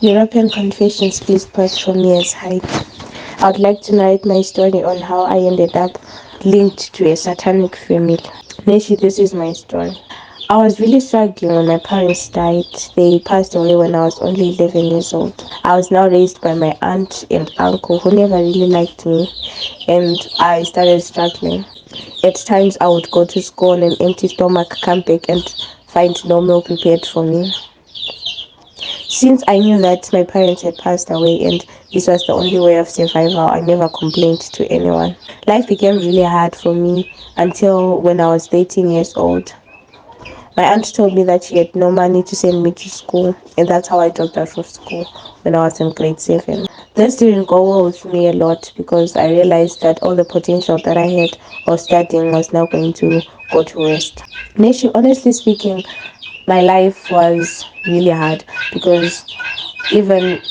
European Confessions, please pause for me as height. I would like to narrate my story on how I ended up linked to a satanic family. Neshi, this is my story. I was really struggling when my parents died. They passed away when I was only 11 years old. I was now raised by my aunt and uncle who never really liked me, and I started struggling. At times, I would go to school on an empty stomach, come back, and find no meal prepared for me. Since I knew that my parents had passed away and this was the only way of survival, I never complained to anyone. Life became really hard for me until when I was 13 years old. My aunt told me that she had no money to send me to school, and that's how I dropped out of school when I was in grade 7. This didn't go well with me a lot because I realized that all the potential that I had of studying was now going to go to waste. Nation, honestly speaking, my life was really hard because even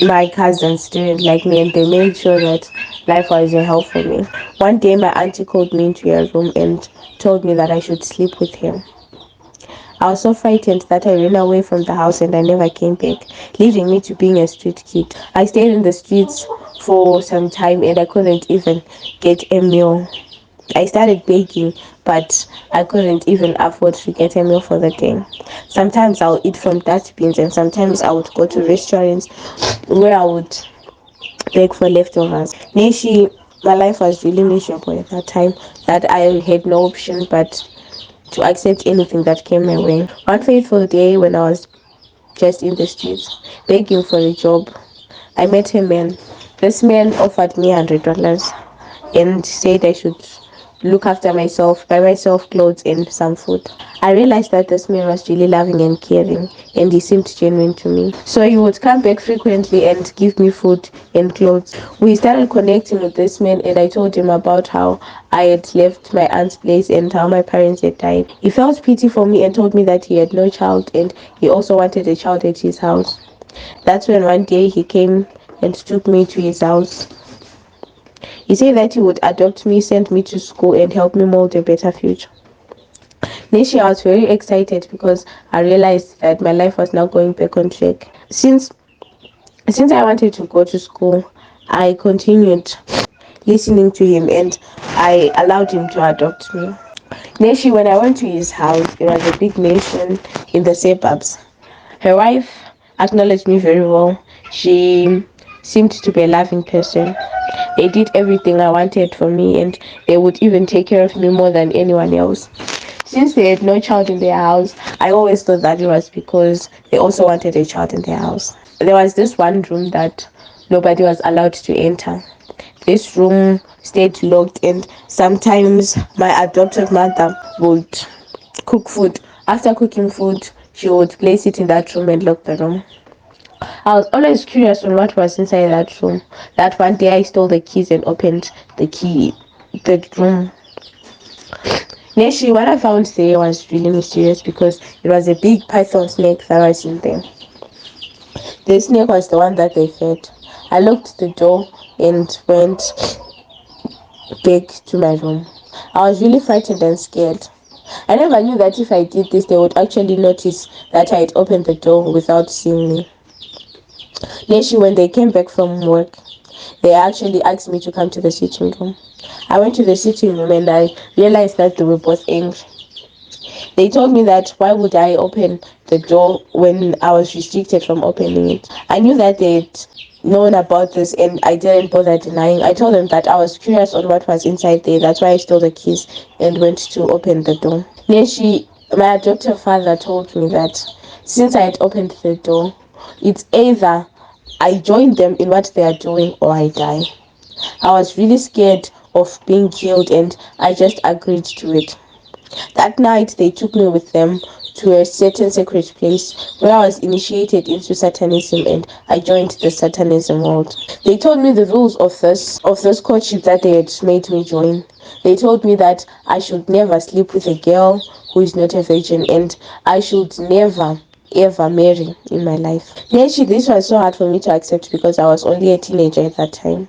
my cousins didn't like me and they made sure that life was a hell for me. One day my auntie called me into her room and told me that I should sleep with him. I was so frightened that I ran away from the house and I never came back, leaving me to being a street kid. I stayed in the streets for some time and I couldn't even get a meal. I started baking, but I couldn't even afford to get a meal for the day. Sometimes I'll eat from dustbins and sometimes I would go to restaurants where I would beg for leftovers. Neshi, my life was really miserable at that time that I had no option but to accept anything that came my way. One fateful day when I was just in the streets begging for a job, I met a man. This man offered me $100 and said I should look after myself, buy myself clothes and some food. I realized that this man was really loving and caring and he seemed genuine to me. So he would come back frequently and give me food and clothes. We started connecting with this man and I told him about how I had left my aunt's place and how my parents had died. He felt pity for me and told me that he had no child and he also wanted a child at his house. That's when one day he came and took me to his house. He said that he would adopt me, send me to school, and help me mold a better future. Initially, I was very excited because I realized that my life was now going back on track. Since I wanted to go to school, I continued listening to him and I allowed him to adopt me. Initially, when I went to his house, it was a big mansion in the suburbs. Her wife acknowledged me very well. She seemed to be a loving person. They did everything I wanted for me and they would even take care of me more than anyone else. Since they had no child in their house, I always thought that it was because they also wanted a child in their house. There was this one room that nobody was allowed to enter. This room stayed locked and sometimes my adopted mother would cook food. After cooking food, she would place it in that room and lock the room. I was always curious on what was inside that room. That one day I stole the keys and opened the room. Initially, what I found there was really mysterious because it was a big python snake that was in there. The snake was the one that they fed. I locked the door and went back to my room. I was really frightened and scared. I never knew that if I did this, they would actually notice that I had opened the door without seeing me. Later, when they came back from work, they actually asked me to come to the sitting room. I went to the sitting room and I realized that they were both angry. They told me that why would I open the door when I was restricted from opening it. I knew that they'd known about this and I didn't bother denying. I told them that I was curious on what was inside there. That's why I stole the keys and went to open the door. Then my adoptive father told me that since I had opened the door, it's either I join them in what they are doing or I die. I was really scared of being killed and I just agreed to it. That night, they took me with them to a certain sacred place where I was initiated into Satanism and I joined the Satanism world. They told me the rules of this courtship that they had made me join. They told me that I should never sleep with a girl who is not a virgin and I should never ever marry in my life. Actually, this was so hard for me to accept because I was only a teenager at that time.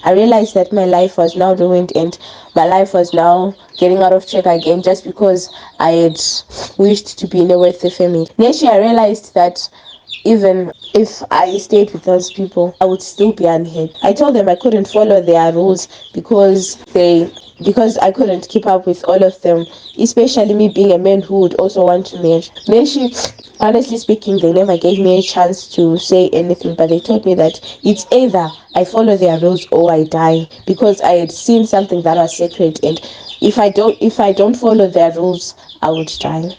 I realized that my life was now ruined and my life was now getting out of check again just because I had wished to be in a worthy family. Next year, I realized that even if I stayed with those people, I would still be unhappy. I told them I couldn't follow their rules because I couldn't keep up with all of them, especially me being a man who would also want to marry. Then honestly speaking, they never gave me a chance to say anything, but they told me that it's either I follow their rules or I die, because I had seen something that was sacred, and if I don't follow their rules, I would die.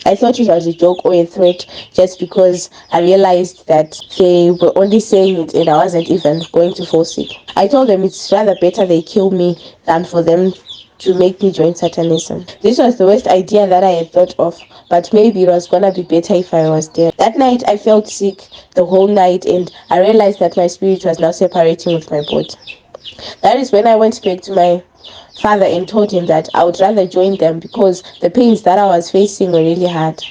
I thought it was a joke or a threat, just because I realized that they were only saying it and I wasn't even going to force it. I told them it's rather better they kill me than for them to make me join Satanism. This was the worst idea that I had thought of, but maybe it was gonna be better if I was there. That night I felt sick the whole night, and I realized that my spirit was now separating with my body. That is when I went back to my father and told him that I would rather join them, because the pains that I was facing were really hard.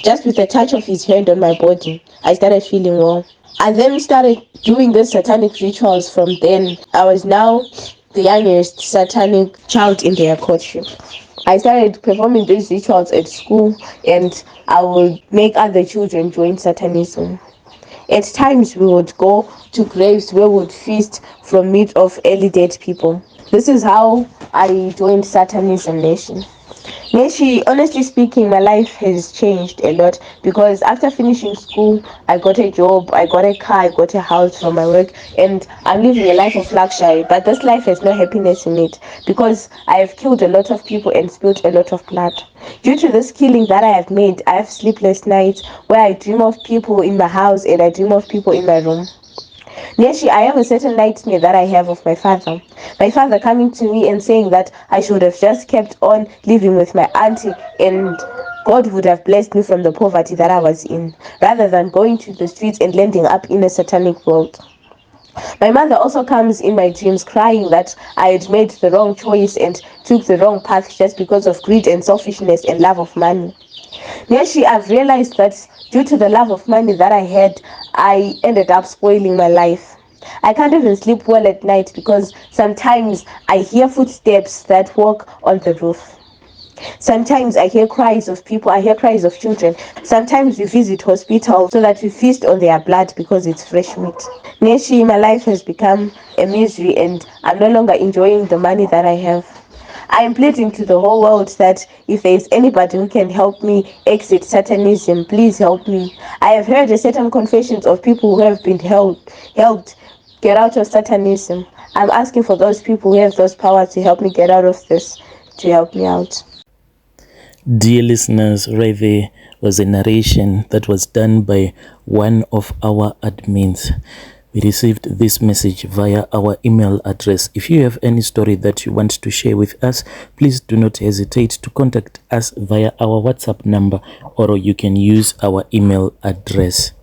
Just with the touch of his hand on my body, I started feeling well. I then started doing the satanic rituals. From then, I was now the youngest satanic child in their courtship. I started performing these rituals at school, and I would make other children join Satanism. At times, we would go to graves where we would feast from meat of early dead people. This is how I joined Satanism Nation. Neshi, honestly speaking, my life has changed a lot, because after finishing school, I got a job, I got a car, I got a house from my work, and I'm living a life of luxury. But this life has no happiness in it, because I have killed a lot of people and spilled a lot of blood. Due to this killing that I have made, I have sleepless nights where I dream of people in my house and I dream of people in my room. Neshi, I have a certain nightmare that I have of my father. My father coming to me and saying that I should have just kept on living with my auntie, and God would have blessed me from the poverty that I was in, rather than going to the streets and landing up in a satanic world. My mother also comes in my dreams crying that I had made the wrong choice and took the wrong path just because of greed and selfishness and love of money. Neshi, I've realized that due to the love of money that I had, I ended up spoiling my life. I can't even sleep well at night, because sometimes I hear footsteps that walk on the roof. Sometimes I hear cries of people, I hear cries of children. Sometimes we visit hospitals so that we feast on their blood because it's fresh meat. Neshi, my life has become a misery, and I'm no longer enjoying the money that I have. I am pleading to the whole world that if there is anybody who can help me exit Satanism, please help me. I have heard a certain confessions of people who have been helped get out of Satanism. I'm asking for those people who have those powers to help me get out of this, to help me out. Dear listeners, right there was a narration that was done by one of our admins. We received this message via our email address. If you have any story that you want to share with us, please do not hesitate to contact us via our WhatsApp number, or you can use our email address.